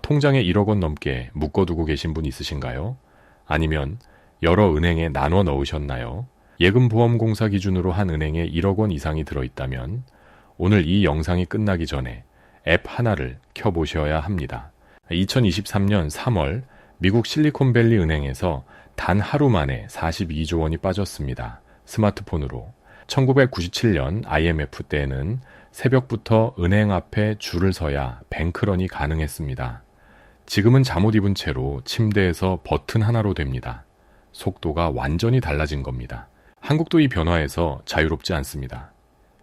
통장에 1억 원 넘게 묶어두고 계신 분 있으신가요? 아니면 여러 은행에 나눠 넣으셨나요? 예금보험공사 기준으로 한 은행에 1억 원 이상이 들어있다면 오늘 이 영상이 끝나기 전에 앱 하나를 켜보셔야 합니다. 2023년 3월 미국 실리콘밸리 은행에서 단 하루 만에 42조 원이 빠졌습니다. 스마트폰으로. 1997년 IMF 때에는 새벽부터 은행 앞에 줄을 서야 뱅크런이 가능했습니다. 지금은 잠옷 입은 채로 침대에서 버튼 하나로 됩니다. 속도가 완전히 달라진 겁니다. 한국도 이 변화에서 자유롭지 않습니다.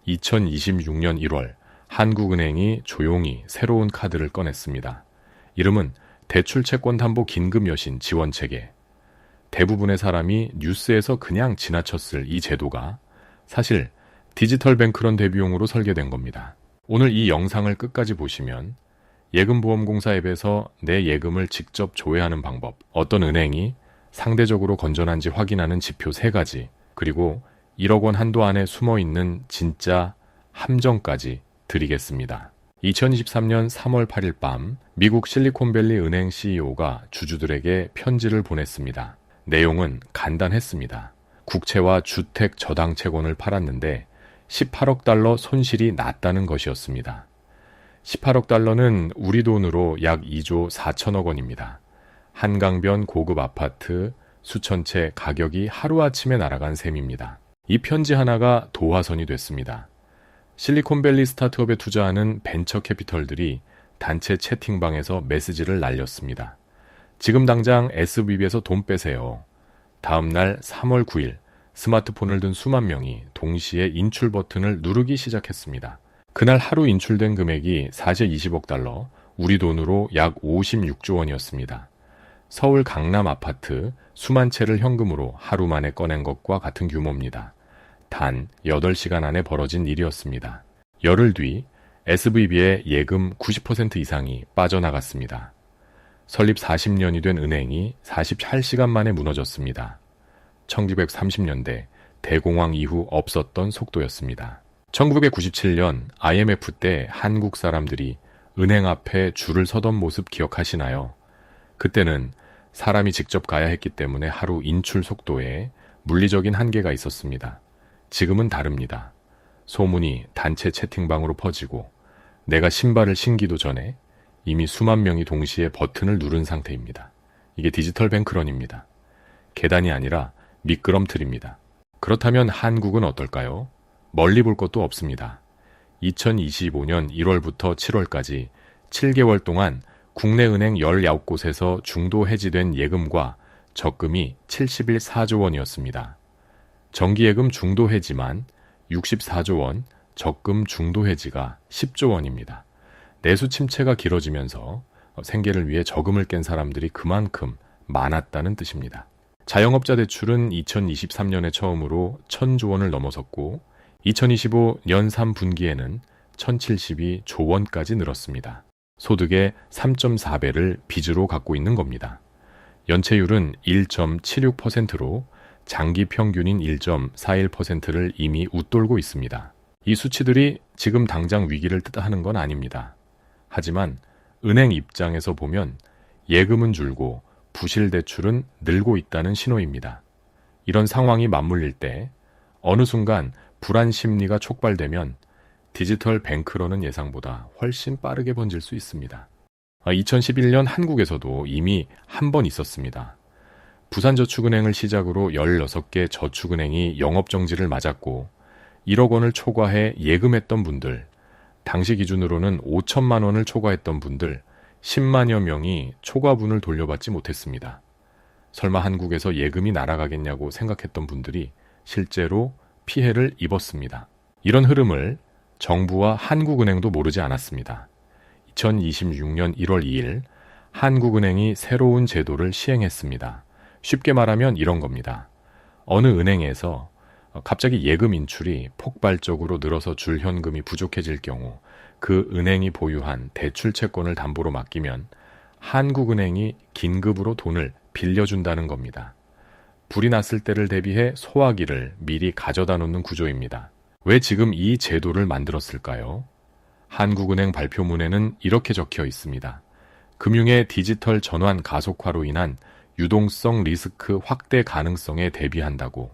2026년 1월 한국은행이 조용히 새로운 카드를 꺼냈습니다. 이름은 대출채권담보 긴급여신 지원체계. 대부분의 사람이 뉴스에서 그냥 지나쳤을 이 제도가 사실 디지털 뱅크런 대비용으로 설계된 겁니다. 오늘 이 영상을 끝까지 보시면 예금보험공사 앱에서 내 예금을 직접 조회하는 방법, 어떤 은행이 상대적으로 건전한지 확인하는 지표 3가지, 그리고 1억 원 한도 안에 숨어있는 진짜 함정까지 드리겠습니다. 2023년 3월 8일 밤 미국 실리콘밸리 은행 CEO가 주주들에게 편지를 보냈습니다. 내용은 간단했습니다. 국채와 주택 저당 채권을 팔았는데 18억 달러 손실이 났다는 것이었습니다. 18억 달러는 우리 돈으로 약 2조 4천억 원입니다. 한강변 고급 아파트 수천 채 가격이 하루아침에 날아간 셈입니다. 이 편지 하나가 도화선이 됐습니다. 실리콘밸리 스타트업에 투자하는 벤처 캐피털들이 단체 채팅방에서 메시지를 날렸습니다. 지금 당장 SVB에서 돈 빼세요. 다음 날 3월 9일 스마트폰을 든 수만 명이 동시에 인출 버튼을 누르기 시작했습니다. 그날 하루 인출된 금액이 420억 달러, 우리 돈으로 약 56조 원이었습니다. 서울 강남 아파트 수만 채를 현금으로 하루 만에 꺼낸 것과 같은 규모입니다. 단 8시간 안에 벌어진 일이었습니다. 열흘 뒤 SVB의 예금 90% 이상이 빠져나갔습니다. 설립 40년이 된 은행이 48시간 만에 무너졌습니다. 1930년대 대공황 이후 없었던 속도였습니다. 1997년 IMF 때 한국 사람들이 은행 앞에 줄을 서던 모습 기억하시나요? 그때는 사람이 직접 가야 했기 때문에 하루 인출 속도에 물리적인 한계가 있었습니다. 지금은 다릅니다. 소문이 단체 채팅방으로 퍼지고 내가 신발을 신기도 전에 이미 수만 명이 동시에 버튼을 누른 상태입니다. 이게 디지털 뱅크런입니다. 계단이 아니라 미끄럼틀입니다. 그렇다면 한국은 어떨까요? 멀리 볼 것도 없습니다. 2025년 1월부터 7월까지 7개월 동안 국내 은행 19곳에서 중도 해지된 예금과 적금이 71.4조 원이었습니다. 정기예금 중도 해지만 64조 원, 적금 중도 해지가 10조 원입니다. 내수 침체가 길어지면서 생계를 위해 저금을 깬 사람들이 그만큼 많았다는 뜻입니다. 자영업자 대출은 2023년에 처음으로 1,000조 원을 넘어섰고 2025년 3분기에는 1,072조 원까지 늘었습니다. 소득의 3.4배를 빚으로 갖고 있는 겁니다. 연체율은 1.76%로 장기 평균인 1.41%를 이미 웃돌고 있습니다. 이 수치들이 지금 당장 위기를 뜻하는 건 아닙니다. 하지만 은행 입장에서 보면 예금은 줄고 부실 대출은 늘고 있다는 신호입니다. 이런 상황이 맞물릴 때 어느 순간 불안 심리가 촉발되면 디지털 뱅크런은 예상보다 훨씬 빠르게 번질 수 있습니다. 2011년 한국에서도 이미 한 번 있었습니다. 부산저축은행을 시작으로 16개 저축은행이 영업정지를 맞았고 1억 원을 초과해 예금했던 분들, 당시 기준으로는 5천만 원을 초과했던 분들 10만여 명이 초과분을 돌려받지 못했습니다. 설마 한국에서 예금이 날아가겠냐고 생각했던 분들이 실제로 피해를 입었습니다. 이런 흐름을 정부와 한국은행도 모르지 않았습니다. 2026년 1월 2일 한국은행이 새로운 제도를 시행했습니다. 쉽게 말하면 이런 겁니다. 어느 은행에서 갑자기 예금 인출이 폭발적으로 늘어서 줄 현금이 부족해질 경우 그 은행이 보유한 대출 채권을 담보로 맡기면 한국은행이 긴급으로 돈을 빌려준다는 겁니다. 불이 났을 때를 대비해 소화기를 미리 가져다 놓는 구조입니다. 왜 지금 이 제도를 만들었을까요? 한국은행 발표문에는 이렇게 적혀 있습니다. 금융의 디지털 전환 가속화로 인한 유동성 리스크 확대 가능성에 대비한다고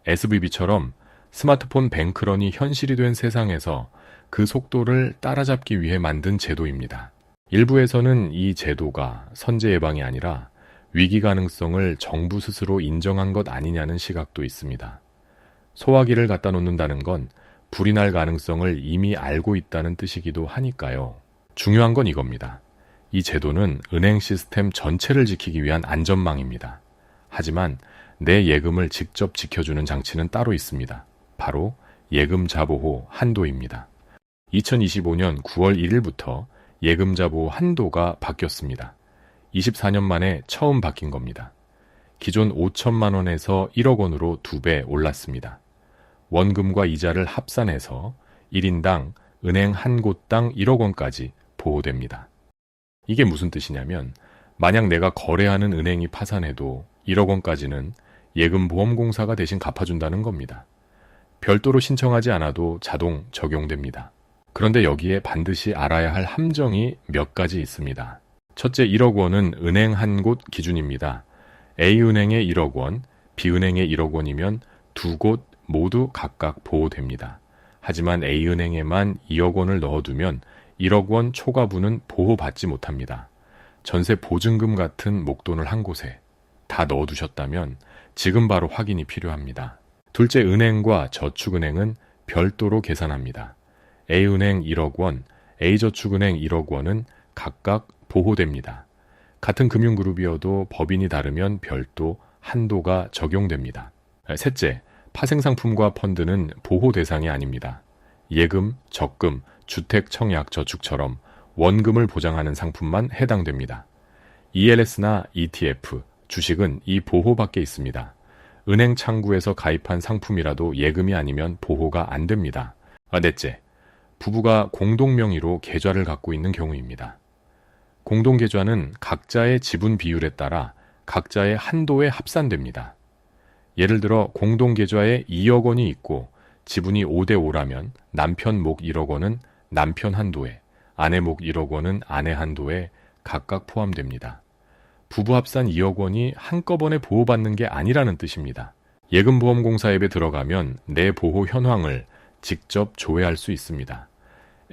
SVB처럼 스마트폰 뱅크런이 현실이 된 세상에서 그 속도를 따라잡기 위해 만든 제도입니다. 일부에서는 이 제도가 선제 예방이 아니라 위기 가능성을 정부 스스로 인정한 것 아니냐는 시각도 있습니다. 소화기를 갖다 놓는다는 건 불이 날 가능성을 이미 알고 있다는 뜻이기도 하니까요. 중요한 건 이겁니다. 이 제도는 은행 시스템 전체를 지키기 위한 안전망입니다. 하지만 내 예금을 직접 지켜주는 장치는 따로 있습니다. 바로 예금자 보호 한도입니다. 2025년 9월 1일부터 예금자 보호 한도가 바뀌었습니다. 24년 만에 처음 바뀐 겁니다. 기존 5천만 원에서 1억 원으로 2배 올랐습니다. 원금과 이자를 합산해서 1인당 은행 한 곳당 1억 원까지 보호됩니다. 이게 무슨 뜻이냐면 만약 내가 거래하는 은행이 파산해도 1억 원까지는 예금보험공사가 대신 갚아준다는 겁니다. 별도로 신청하지 않아도 자동 적용됩니다. 그런데 여기에 반드시 알아야 할 함정이 몇 가지 있습니다. 첫째, 1억 원은 은행 한 곳 기준입니다. A은행에 1억 원, B은행에 1억 원이면 두 곳 모두 각각 보호됩니다. 하지만 A은행에만 2억 원을 넣어두면 1억 원 초과분은 보호받지 못합니다. 전세 보증금 같은 목돈을 한 곳에 다 넣어두셨다면 지금 바로 확인이 필요합니다. 둘째, 은행과 저축은행은 별도로 계산합니다. A은행 1억 원, A저축은행 1억 원은 각각 보호됩니다. 같은 금융그룹이어도 법인이 다르면 별도 한도가 적용됩니다. 셋째, 파생상품과 펀드는 보호 대상이 아닙니다. 예금, 적금, 주택, 청약, 저축처럼 원금을 보장하는 상품만 해당됩니다. ELS나 ETF, 주식은 이 보호 밖에 있습니다. 은행 창구에서 가입한 상품이라도 예금이 아니면 보호가 안 됩니다. 넷째, 부부가 공동명의로 계좌를 갖고 있는 경우입니다. 공동계좌는 각자의 지분 비율에 따라 각자의 한도에 합산됩니다. 예를 들어 공동계좌에 2억 원이 있고 지분이 5대5라면 남편 목 1억 원은 남편 한도에, 아내 목 1억 원은 아내 한도에 각각 포함됩니다. 부부 합산 2억 원이 한꺼번에 보호받는 게 아니라는 뜻입니다. 예금보험공사 앱에 들어가면 내 보호 현황을 직접 조회할 수 있습니다.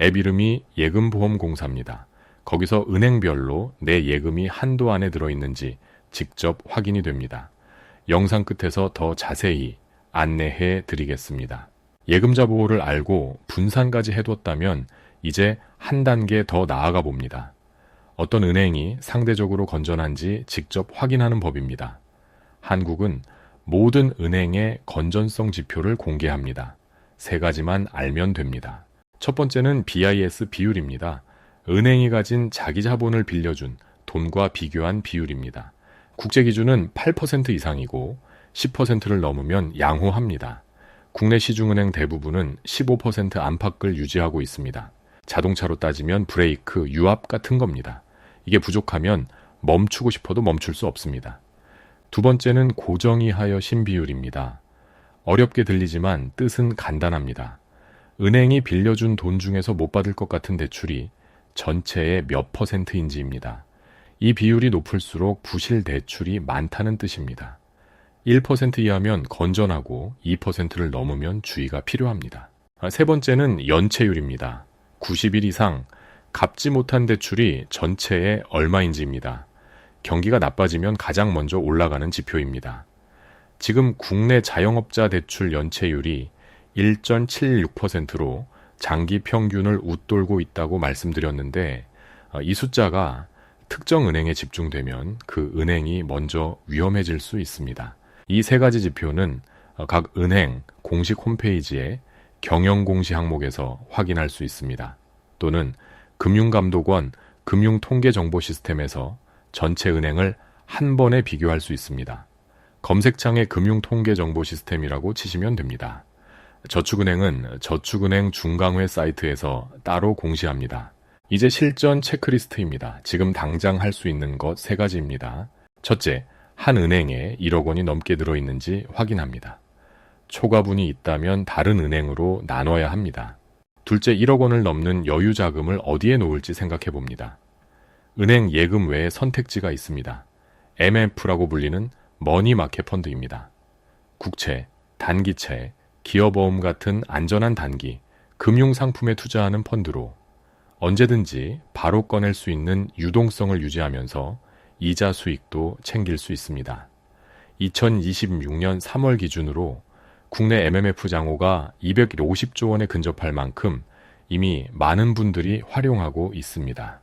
앱 이름이 예금보험공사입니다. 거기서 은행별로 내 예금이 한도 안에 들어있는지 직접 확인이 됩니다. 영상 끝에서 더 자세히 안내해 드리겠습니다. 예금자 보호를 알고 분산까지 해뒀다면 이제 한 단계 더 나아가 봅니다. 어떤 은행이 상대적으로 건전한지 직접 확인하는 법입니다. 한국은 모든 은행의 건전성 지표를 공개합니다. 3가지만 알면 됩니다. 첫 번째는 BIS 비율입니다. 은행이 가진 자기 자본을 빌려준 돈과 비교한 비율입니다. 국제 기준은 8% 이상이고 10%를 넘으면 양호합니다. 국내 시중은행 대부분은 15% 안팎을 유지하고 있습니다. 자동차로 따지면 브레이크, 유압 같은 겁니다. 이게 부족하면 멈추고 싶어도 멈출 수 없습니다. 두 번째는 고정이하여 신비율입니다. 어렵게 들리지만 뜻은 간단합니다. 은행이 빌려준 돈 중에서 못 받을 것 같은 대출이 전체의 몇 %인지입니다. 이 비율이 높을수록 부실 대출이 많다는 뜻입니다. 1% 이하면 건전하고 2%를 넘으면 주의가 필요합니다. 세 번째는 연체율입니다. 90일 이상 갚지 못한 대출이 전체의 얼마인지입니다. 경기가 나빠지면 가장 먼저 올라가는 지표입니다. 지금 국내 자영업자 대출 연체율이 1.76%로 장기 평균을 웃돌고 있다고 말씀드렸는데 이 숫자가 특정 은행에 집중되면 그 은행이 먼저 위험해질 수 있습니다. 이 3가지 지표는 각 은행 공식 홈페이지에 경영공시 항목에서 확인할 수 있습니다. 또는 금융감독원 금융통계정보 시스템에서 전체 은행을 한 번에 비교할 수 있습니다. 검색창에 금융통계정보 시스템이라고 치시면 됩니다. 저축은행은 저축은행 중강회 사이트에서 따로 공시합니다. 이제 실전 체크리스트입니다. 지금 당장 할 수 있는 것 3가지입니다. 첫째, 한 은행에 1억 원이 넘게 들어있는지 확인합니다. 초과분이 있다면 다른 은행으로 나눠야 합니다. 둘째, 1억 원을 넘는 여유 자금을 어디에 놓을지 생각해 봅니다. 은행 예금 외에 선택지가 있습니다. MMF라고 불리는 머니마켓 펀드입니다. 국채, 단기채, 기업보험 같은 안전한 단기, 금융상품에 투자하는 펀드로 언제든지 바로 꺼낼 수 있는 유동성을 유지하면서 이자 수익도 챙길 수 있습니다. 2026년 3월 기준으로 국내 MMF 장호가 250조 원에 근접할 만큼 이미 많은 분들이 활용하고 있습니다.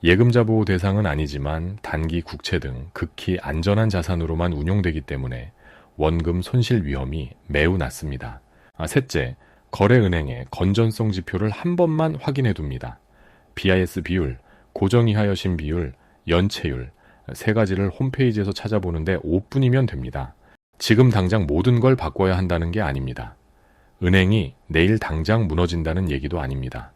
예금자 보호 대상은 아니지만 단기 국채 등 극히 안전한 자산으로만 운용되기 때문에 원금 손실 위험이 매우 낮습니다. 셋째, 거래은행의 건전성 지표를 한 번만 확인해 둡니다. BIS 비율, 고정이하 여신 비율, 연체율, 세 가지를 홈페이지에서 찾아보는데 5분이면 됩니다. 지금 당장 모든 걸 바꿔야 한다는 게 아닙니다. 은행이 내일 당장 무너진다는 얘기도 아닙니다.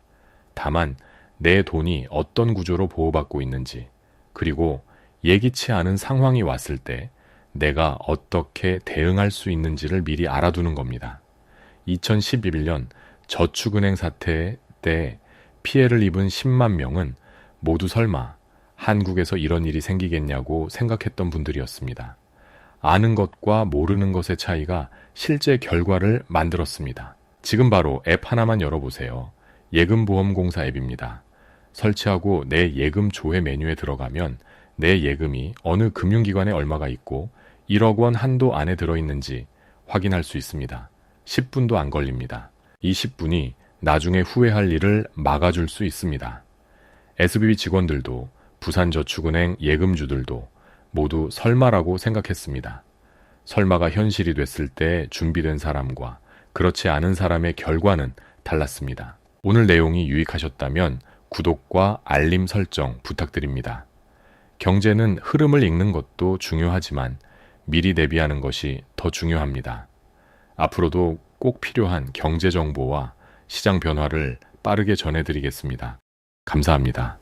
다만 내 돈이 어떤 구조로 보호받고 있는지, 그리고 예기치 않은 상황이 왔을 때 내가 어떻게 대응할 수 있는지를 미리 알아두는 겁니다. 2011년 저축은행 사태 때 피해를 입은 10만 명은 모두 설마 한국에서 이런 일이 생기겠냐고 생각했던 분들이었습니다. 아는 것과 모르는 것의 차이가 실제 결과를 만들었습니다. 지금 바로 앱 하나만 열어보세요. 예금보험공사 앱입니다. 설치하고 내 예금 조회 메뉴에 들어가면 내 예금이 어느 금융기관에 얼마가 있고 1억 원 한도 안에 들어있는지 확인할 수 있습니다. 10분도 안 걸립니다. 이 10분이 나중에 후회할 일을 막아줄 수 있습니다. SBB 직원들도 부산저축은행 예금주들도 모두 설마라고 생각했습니다. 설마가 현실이 됐을 때 준비된 사람과 그렇지 않은 사람의 결과는 달랐습니다. 오늘 내용이 유익하셨다면 구독과 알림 설정 부탁드립니다. 경제는 흐름을 읽는 것도 중요하지만 미리 대비하는 것이 더 중요합니다. 앞으로도 꼭 필요한 경제 정보와 시장 변화를 빠르게 전해드리겠습니다. 감사합니다.